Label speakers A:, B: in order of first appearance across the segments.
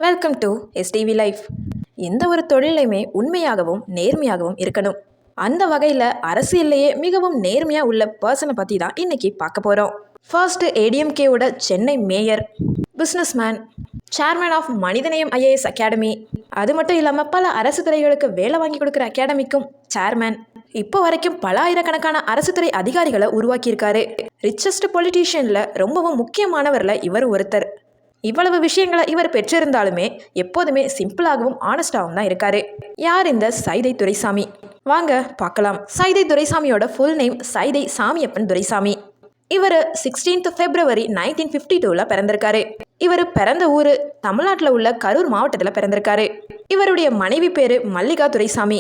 A: Welcome to STV life. எந்த ஒரு தொழிலையுமே உண்மையாகவும் நேர்மையாகவும் இருக்கணும். அந்த வகையில் அரசியல்லையே மிகவும் நேர்மையாக உள்ள பர்சனை பற்றி தான் இன்னைக்கு பார்க்க போகிறோம். ஃபர்ஸ்ட் ஏடிஎம்கேவோட Chennai mayor, businessman, chairman of Manidhaneyam IAS academy, அது மட்டும் இல்லாமல் பல அரசு துறைகளுக்கு வேலை வாங்கி கொடுக்குற அகாடமிக்கும் சேர்மன். இப்போ வரைக்கும் பல ஆயிரக்கணக்கான அரசு துறை அதிகாரிகளை உருவாக்கியிருக்காரு. ரிச்சஸ்ட் பொலிட்டீஷியனில் ரொம்பவும் முக்கியமானவரில் இவர் ஒருத்தர். இவ்வளவு விஷயங்களை இவர் பெற்றிருந்தாலுமே எப்போதுமே சிம்பிளாகவும் ஆனஸ்டாகவும் தான் இருக்காரு. யார் இந்த சைதை துரைசாமி? வாங்க பார்க்கலாம். சைதை துரைசாமியோட ஃபுல் நேம் சைதை சாமியப்பன் துரைசாமி. இவர் 16th February 1952 பிறந்திருக்காரு. இவர் பிறந்த ஊர் தமிழ்நாட்டில் உள்ள கரூர் மாவட்டத்தில் பிறந்திருக்காரு. இவருடைய மனைவி பேரு மல்லிகா துரைசாமி.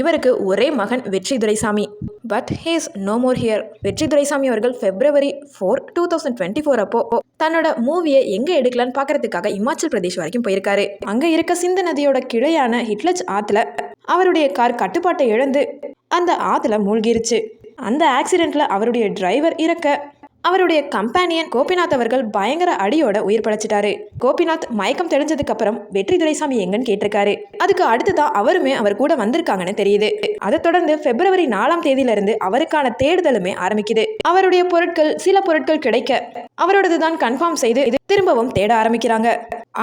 A: இவருக்கு ஒரே மகன் Vetri Duraisamy. But he's no more here. Vetri Duraisamy அவர்கள் February 4, 2024 அப்போ தன்னோட மூவியை எங்க எடுக்கலான்னு பார்க்கறதுக்காக இமாச்சல் பிரதேஷ் வரைக்கும் போயிருக்காரு. அங்க இருக்க சிந்து நதியோட கிளையான ஹிட்லஜ் ஆத்துல அவருடைய கார் கட்டுப்பாட்டை இழந்து அந்த ஆத்துல மூழ்கிருச்சு. அந்த ஆக்சிடென்ட்ல அவருடைய டிரைவர் இறக்க அவருடைய கம்பானியன் கோபிநாத் அவர்கள் பயங்கர அடியோட உயிர் படைச்சிட்டாரு. கோபிநாத் மயக்கம் தெளிஞ்சதுக்கு அப்புறம் வெற்றி துரைசாமி எங்கன்னு கேட்டிருக்காரு. அதுக்கு அடுத்துதான் அவருமே அவர் கூட வந்திருக்காங்கன்னு தெரியுது. அதை தொடர்ந்து February 4 அவருக்கான தேடுதலுமே ஆரம்பிக்குது. அவருடைய சில பொருட்கள் கிடைக்க அவரோடது தான் கன்ஃபார்ம் செய்து திரும்பவும் தேட ஆரம்பிக்கிறாங்க.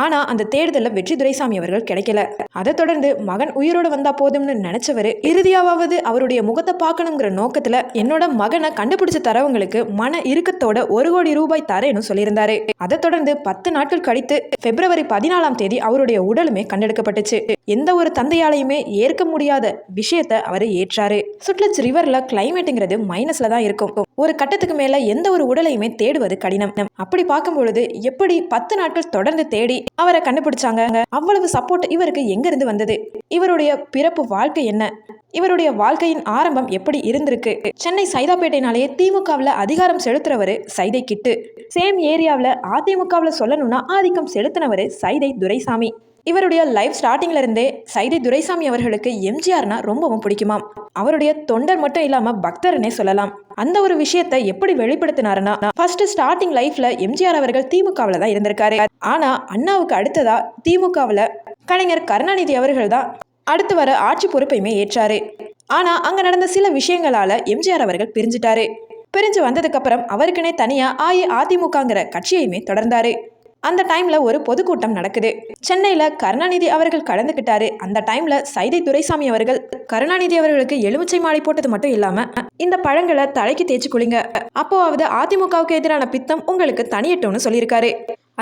A: ஆனா அந்த தேடுதலில் வெற்றி துரைசாமி அவர்கள் கிடைக்கல. அதை தொடர்ந்து மகன் உயிரோடு வந்தா போதும்னு நினைச்சவரு இறுதியாவது அவருடைய முகத்தை பார்க்கணுங்கிற நோக்கத்துல என்னோட மகனை கண்டுபிடிச்ச தரவங்களுக்கு மன இறுக்கத்தோட 1 கோடி ரூபாய் தரேன்னு சொல்லியிருந்தாரு. அதை தொடர்ந்து 10 நாட்கள் கழித்து February 14 அவருடைய உடலுமே கண்டெடுக்கப்பட்டுச்சு. எந்த ஒரு தந்தையாலையுமே ஏற்க முடியாத விஷயத்த அவர் ஏற்றாரு. சுட்லஜ் ரிவர்ல கிளைமேட்டுங்கிறது மைனஸ்ல தான் இருக்கும். ஒரு கட்டத்துக்கு மேல எந்த ஒரு உடலையுமே தேடுவது கடினம். அப்படி பார்க்கும் பொழுது எப்படி 10 நாட்கள் தொடர்ந்து தேடி அவரை கண்டுபிடிச்சாங்க? அவ்வளவு சப்போர்ட் இவருக்கு எங்க இருந்து வந்தது? இவருடைய பிறப்பு வாழ்க்கை என்ன? இவருடைய வாழ்க்கையின் ஆரம்பம் எப்படி இருந்திருக்கு? சென்னை சைதாப்பேட்டைனாலேயே திமுகவில் அதிகாரம் செலுத்துறவரு சைதை கிட்டு. சேம் ஏரியாவில் அதிமுகவில் சொல்லணும்னா ஆதிக்கம் செலுத்தினவரு சைதை துரைசாமி. இவருடைய லைஃப் ஸ்டார்டிங்ல இருந்தே சைதை துரைசாமி அவர்களுக்கு எம்ஜிஆர்னா ரொம்பவும் பிடிக்குமாம். அவருடைய தொண்டர் மட்டும் இல்லாம பக்தர்னே சொல்லலாம். அந்த ஒரு விஷயத்தை எப்படி வெளிப்படுத்தினாருன்னா, ஃபர்ஸ்ட் ஸ்டார்டிங் லைஃப்ல எம்ஜிஆர் அவர்கள் திமுகவில் தான் இருந்திருக்காரு. ஆனா அண்ணாவுக்கு அடுத்ததா திமுகவில் கலைஞர் கருணாநிதி அவர்கள் தான் அடுத்து வர ஆட்சி பொறுப்பையுமே ஏற்றாரு. ஆனா அங்க நடந்த சில விஷயங்களால எம்ஜிஆர் அவர்கள் பிரிஞ்சுட்டாரு. பிரிஞ்சு வந்ததுக்கு அப்புறம் அவருக்குனே தனியா அதிமுகங்கிற கட்சியையுமே தொடர்ந்தாரு. அந்த டைம்ல ஒரு பொதுக்கூட்டம் நடக்குது. சென்னையில கருணாநிதி அவர்கள் கலந்துக்கிட்டாரு. அந்த டைம்ல சைதை துரைசாமி அவர்கள் கருணாநிதி அவர்களுக்கு எலுமிச்சை மாலை போட்டது மட்டும் இல்லாம இந்த பழங்களை தலைக்கு தேய்ச்சி குளிங்க, அப்போவாவது அதிமுகவுக்கு எதிரான பித்தம் உங்களுக்கு தனியட்டும்னு சொல்லியிருக்காரு.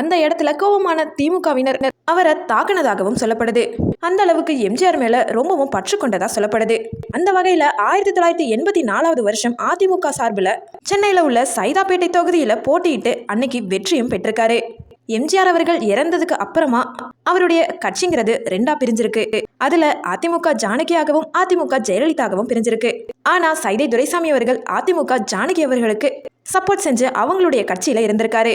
A: அந்த இடத்துல கோபமான திமுகவினர் அவரை தாக்குனதாகவும் சொல்லப்படுது. அந்த அளவுக்கு எம்ஜிஆர் மேல ரொம்பவும் பற்று கொண்டதா சொல்லப்படுது. அந்த வகையில 1984 அதிமுக சார்பில் சென்னையில உள்ள சைதாப்பேட்டை தொகுதியில போட்டியிட்டு அன்னைக்கு வெற்றியும் பெற்றிருக்காரு. எம்ஜிஆர் அவர்கள் இறந்ததுக்கு அப்புறமா அவருடைய கட்சிங்கிறது 2ஆ பிரிஞ்சிருக்கு. அதுல அதிமுக ஜானகியாகவும் அதிமுக ஜெயலலிதாவும் பிரிஞ்சிருக்கு. ஆனா சைதை துரைசாமி அவர்கள் அதிமுக ஜானகி அவர்களுக்கு சப்போர்ட் செஞ்சு அவங்களுடைய கட்சியில இருந்திருக்காரு.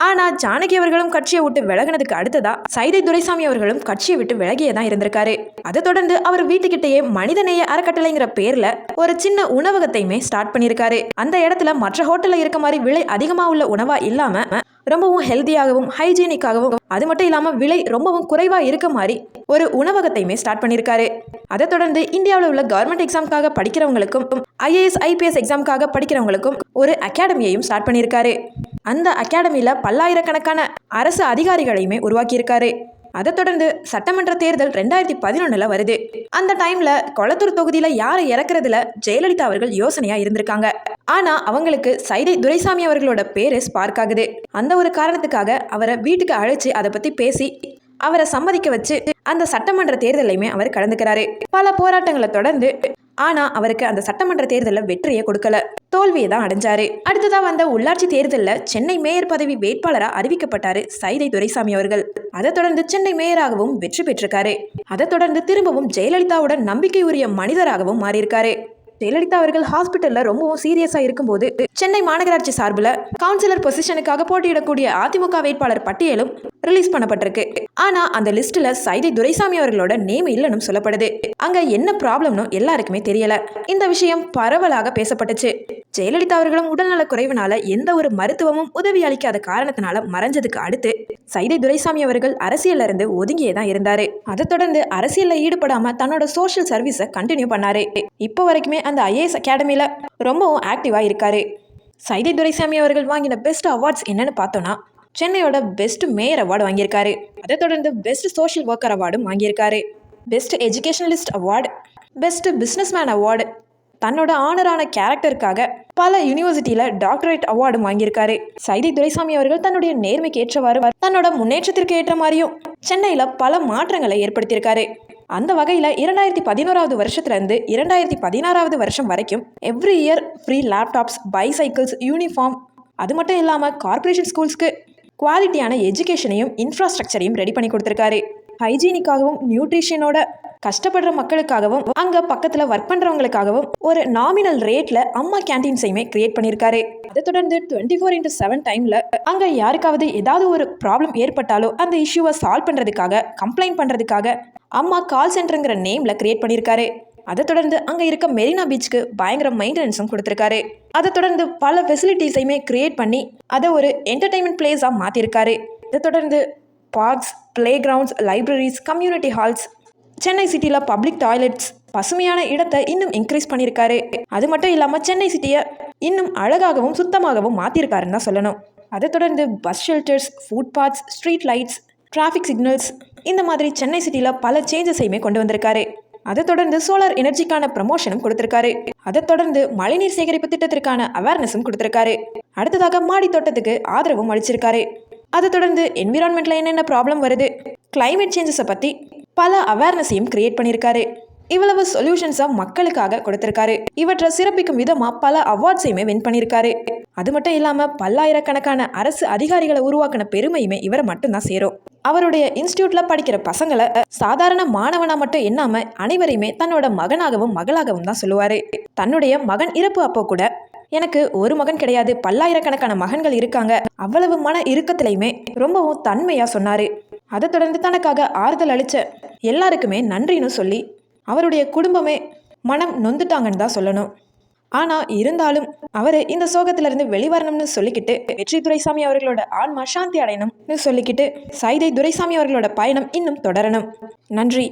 A: ஆனா ஜானகி அவர்களும் கட்சியை விட்டு விலகினதுக்கு அடுத்ததா சைதை துரைசாமி அவர்களும் கட்சியை விட்டு விலகியதான் இருந்திருக்காரு. அதை தொடர்ந்து அவர் வீட்டுக்கிட்டேயே மனிதநேய அறக்கட்டளைங்கிற பேர்ல ஒரு சின்ன உணவகத்தையுமே ஸ்டார்ட் பண்ணியிருக்காரு. அந்த இடத்துல மற்ற ஹோட்டல்ல இருக்க மாதிரி விலை அதிகமா உள்ள உணவா இல்லாம ரொம்பவும் ஹெல்த்தியாகவும் ஹைஜீனிக்காகவும், அது மட்டும் இல்லாமல் விலை ரொம்பவும் குறைவாக இருக்க மாதிரி ஒரு உணவகத்தையுமே ஸ்டார்ட் பண்ணியிருக்காரு. அதை தொடர்ந்து இந்தியாவில் உள்ள கவர்மெண்ட் எக்ஸாமுக்காக படிக்கிறவங்களுக்கும் IAS IPS எக்ஸாமுக்காக படிக்கிறவங்களுக்கும் ஒரு அகாடமியையும் ஸ்டார்ட் பண்ணியிருக்காரு. அந்த அகாடமியில் பல்லாயிரக்கணக்கான அரசு அதிகாரிகளையுமே உருவாக்கியிருக்காரு. அதை தொடர்ந்து சட்டமன்ற தேர்தல் 2011 வருது. அந்த டைம்ல கொளத்தூர் தொகுதியில யாரை இறக்குறதுல ஜெயலலிதா அவர்கள் யோசனையா இருந்திருக்காங்க. ஆனா அவங்களுக்கு சைதை துரைசாமி அவர்களோட பேரு ஸ்பார்க் ஆகுது. அந்த ஒரு காரணத்துக்காக அவரை வீட்டுக்கு அழைச்சு அதை பத்தி பேசி அவரை சம்மதிக்க வச்சு அந்த சட்டமன்ற தேர்தலையுமே அவர் கலந்துக்கிறாரு. பல போராட்டங்களை தொடர்ந்து ஆனா அவருக்கு அந்த சட்டமன்ற தேர்தலில் வெற்றியை கொடுக்கல, தோல்வியை தான் அடைஞ்சாரு. அடுத்ததா வந்த உள்ளாட்சி தேர்தலில் சென்னை மேயர் பதவி வேட்பாளரா அறிவிக்கப்பட்டாரு சைதை துரைசாமி அவர்கள். அதை தொடர்ந்து சென்னை மேயராகவும் வெற்றி பெற்றிருக்காரு. அதை தொடர்ந்து திரும்பவும் ஜெயலலிதாவோட நம்பிக்கை உரிய மனிதராகவும் மாறியிருக்காரு. ஜெயலலிதா அவர்கள் ஹாஸ்பிட்டல்ல ரொம்பவும் சீரியஸா இருக்கும்போது சென்னை மாநகராட்சி சார்பில் கவுன்சிலர் பொசிஷனுக்காக போட்டியிடக்கூடிய அதிமுக வேட்பாளர் பட்டியலும் ரிலீஸ் பண்ணப்பட்டிருக்கு. ஆனா அந்த லிஸ்ட்ல சைதை துரைசாமி அவர்களோட நேம் இல்லைன்னு சொல்லப்படுது. அங்க என்ன ப்ராப்ளம்னு எல்லாருக்குமே தெரியல. இந்த விஷயம் பரவலாக பேசப்பட்டுச்சு. ஜெயலலிதா அவர்களும் உடல்நல குறைவினால எந்த ஒரு மருத்துவமும் உதவி அளிக்காத காரணத்தினால மறைஞ்சதுக்கு அடுத்து சைதை துரைசாமி அவர்கள் அரசியல்ல இருந்து ஒதுங்கியே தான் இருந்தாரு. அதை தொடர்ந்து அரசியல்ல ஈடுபடாம தன்னோட சோஷியல் சர்வீஸை கண்டினியூ பண்ணாரு. இப்போ வரைக்குமே அந்த ஐஏஎஸ் அகாடமியில ரொம்பவும் ஆக்டிவா இருக்காரு. சைதை துரைசாமி அவர்கள் வாங்கின பெஸ்ட் அவார்ட்ஸ் என்னன்னு பார்த்தோம்னா சென்னையோட பெஸ்ட் மேயர் அவார்டு வாங்கியிருக்காரு. அதை தொடர்ந்து பெஸ்ட் சோஷியல் ஒர்க்கர் அவார்டும் வாங்கியிருக்காரு. Best educationalist award, best businessman award, தன்னோட ஆனரான கேரக்டருக்காக பல யூனிவர்சிட்டியில டாக்டரேட் அவார்டும் வாங்கியிருக்காரு. சைதை துரைசாமி அவர்கள் தன்னுடைய நேர்மைக்கு ஏற்றவாறு தன்னோட முன்னேற்றத்திற்கு ஏற்ற மாதிரியும் சென்னையில பல மாற்றங்களை ஏற்படுத்தியிருக்காரு. அந்த வகையில் 2011 வருஷத்துலேருந்து 2016 வருஷம் வரைக்கும் every year free laptops, bicycles, uniform, அது மட்டும் இல்லாமல் கார்பரேஷன் ஸ்கூல்ஸ்க்கு குவாலிட்டியான எஜுகேஷனையும் இன்ஃப்ராஸ்ட்ரக்சரையும் ரெடி பண்ணி கொடுத்துருக்காரு. ஹைஜீனிக்காகவும் நியூட்ரிஷனோட கஷ்டப்படுற மக்களுக்காகவும் அங்கே பக்கத்தில் ஒர்க் பண்ணுறவங்களுக்காகவும் ஒரு நாமினல் ரேட்டில் அம்மா கேன்டீன்ஸையுமே கிரியேட் பண்ணியிருக்காரு. அதை தொடர்ந்து 24/7 டைமில் அங்கே யாருக்காவது ஏதாவது ஒரு ப்ராப்ளம் ஏற்பட்டாலோ அந்த இஷ்யூவை சால்வ் பண்ணுறதுக்காக, கம்ப்ளைண்ட் பண்ணுறதுக்காக அம்மா கால் சென்டருங்கிற நேமில் கிரியேட் பண்ணியிருக்காரு. அதை தொடர்ந்து அங்கே இருக்க மெரினா பீச்சுக்கு பயங்கர மெயின்டெனன்ஸும் கொடுத்துருக்காரு. அதை தொடர்ந்து பல ஃபெசிலிட்டிஸையுமே கிரியேட் பண்ணி அதை ஒரு என்டர்டைன்மெண்ட் பிளேஸாக மாற்றிருக்காரு. இதை தொடர்ந்து parks, playgrounds, libraries, community halls, Chennai சிட்டியில் பப்ளிக் டாய்லெட்ஸ், பசுமையான இடத்தை இன்னும் இன்க்ரீஸ் பண்ணியிருக்காரு. அது மட்டும் இல்லாமல் சென்னை சிட்டியை இன்னும் அழகாகவும் சுத்தமாகவும் மாற்றிருக்காருன்னு தான் சொல்லணும். அதை தொடர்ந்து bus shelters, food paths, street lights, traffic signals, இந்த மாதிரி சென்னை சிட்டியில் பல சேஞ்சஸையுமே கொண்டு வந்திருக்காரு. அதை தொடர்ந்து சோலார் எனர்ஜிக்கான ப்ரமோஷனும் கொடுத்திருக்காரு. அதை தொடர்ந்து மழைநீர் சேகரிப்பு திட்டத்திற்கான அவேர்னஸும் கொடுத்திருக்காரு. அடுத்ததாக மாடி தோட்டத்துக்கு ஆதரவும் அளிச்சிருக்காரு. அதை தொடர்ந்து என்விரான்மெண்ட்ல என்னென்ன ப்ராப்ளம் வருது, கிளைமேட் சேஞ்சஸை பற்றி பல அவேர்னஸையும் கிரியேட் பண்ணியிருக்காரு. இவ்வளவு சொல்யூஷன்ஸாக மக்களுக்காக கொடுத்திருக்காரு. இவற்றை சிறப்பிக்கும் விதமாக பல அவார்ட்ஸையுமே வின் பண்ணியிருக்காரு. அது மட்டும் இல்லாமல் பல்லாயிரக்கணக்கான அரசு அதிகாரிகளை உருவாக்கின பெருமையுமே இவரை மட்டும்தான் சேரும். அவருடைய இன்ஸ்டியூட்டில் படிக்கிற பசங்களை சாதாரண மாணவனாக மட்டும் எண்ணாமல் அனைவரையுமே தன்னோட மகனாகவும் மகளாகவும் தான் சொல்லுவார். தன்னுடைய மகன் இறப்பு அப்போ கூட எனக்கு ஒரு மகன் கிடையாது, பல்லாயிரக்கணக்கான மகன்கள் இருக்காங்க, அவ்வளவு மன இறுக்கத்திலையுமே ரொம்பவும் தன்மையாக சொன்னார். அதை தொடர்ந்து தனக்காக ஆறுதல் அளித்த எல்லாருக்குமே நன்றின்னு சொல்லி அவருடைய குடும்பமே மனம் நொந்துட்டாங்கன்னு தான் சொல்லணும். ஆனால் இருந்தாலும் அவர் இந்த சோகத்திலிருந்து வெளிவரணும்னு சொல்லிக்கிட்டு வெற்றி துரைசாமி அவர்களோட ஆன்மா சாந்தி அடையணும்னு சொல்லிக்கிட்டு சைதை துரைசாமி அவர்களோட பயணம் இன்னும் தொடரணும். நன்றி.